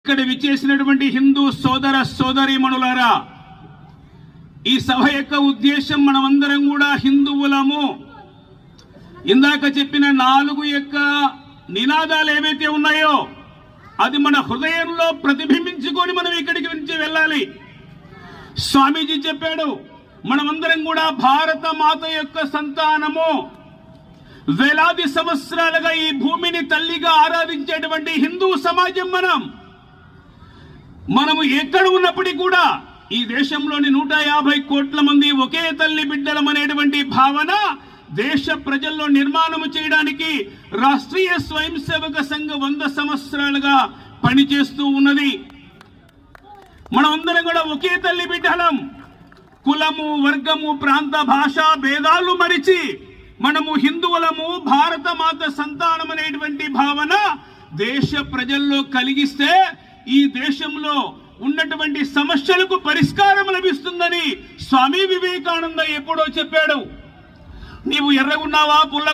ఇక్కడ విచ్చేసినటువంటి హిందూ సోదర సోదరీమణులారా, ఈ సభ యొక్క ఉద్దేశం మనమందరం కూడా హిందువులము. ఇందాక చెప్పిన 4 యొక్క నినాదాలు ఏవైతే ఉన్నాయో అది మన హృదయంలో ప్రతిబింబించుకొని మనం ఇక్కడికి నుంచి వెళ్ళాలి. స్వామీజీ చెప్పాడు, మనమందరం కూడా భారత మాత యొక్క సంతానము. వేలాది సంవత్సరాలుగా ఈ భూమిని తల్లిగా ఆరాధించేటువంటి హిందూ సమాజం మనము ఎక్కడ ఉన్నప్పటికీ కూడా ఈ దేశంలోని 150 కోట్ల మంది ఒకే తల్లి బిడ్డలమనేటువంటి భావన దేశ ప్రజల్లో నిర్మాణము చేయడానికి రాష్ట్రీయ స్వయం సేవక సంఘ 100 సంవత్సరాలుగా పనిచేస్తూ ఉన్నది. మనమందరం కూడా ఒకే తల్లి బిడ్డలం. కులము, వర్గము, ప్రాంత, భాష భేదాలు మరిచి మనము హిందువులము, భారత మాత సంతానం అనేటువంటి భావన దేశ ప్రజల్లో కలిగిస్తే ఈ దేశంలో ఉన్నటువంటి సమస్యలకు పరిష్కారం లభిస్తుందని స్వామి వివేకానంద ఎప్పుడో చెప్పాడు. నీవు ఎర్రగున్నావా, పుల్ల